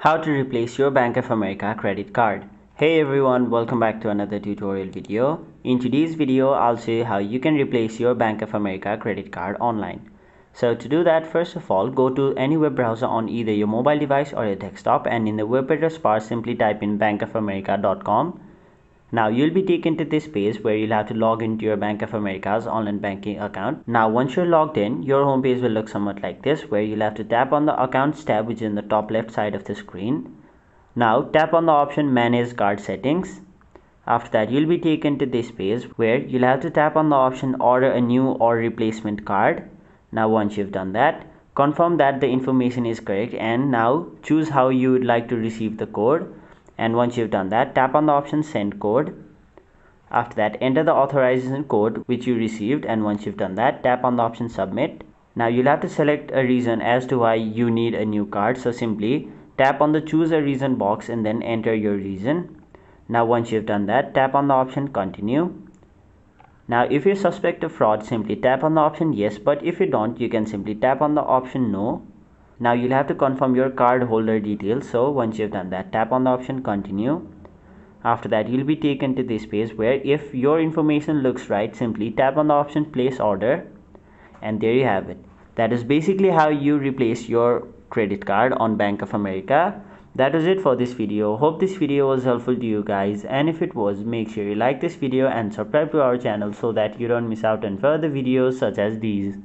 How to replace your Bank of America credit card. Hey everyone, welcome back to another tutorial video. In today's video, I'll show you how you can replace your Bank of America credit card online. So to do that, first of all, go to any web browser on either your mobile device or your desktop, and in the web address bar, simply type in bankofamerica.com. Now you'll be taken to this page where you'll have to log into your Bank of America's online banking account. Now once you're logged in, your home page will look somewhat like this, where you'll have to tap on the accounts tab, which is in the top left side of the screen. Now tap on the option manage card settings. After that, you'll be taken to this page where you'll have to tap on the option order a new or replacement card. Now once you've done that, confirm that the information is correct, and now choose how you would like to receive the code. And once you've done that, tap on the option send code. After that, enter the authorization code which you received, and once you've done that, tap on the option submit. Now you'll have to select a reason as to why you need a new card, so simply tap on the choose a reason box and then enter your reason. Now once you've done that, tap on the option continue. Now if you suspect a fraud, simply tap on the option yes, but if you don't, you can simply tap on the option no. Now you'll have to confirm your card holder details, so once you've done that, tap on the option continue. After that, you'll be taken to this page where if your information looks right, simply tap on the option place order, and there you have it. That is basically how you replace your credit card on Bank of America. That is it for this video. Hope this video was helpful to you guys, and if it was, make sure you like this video and subscribe to our channel so that you don't miss out on further videos such as these.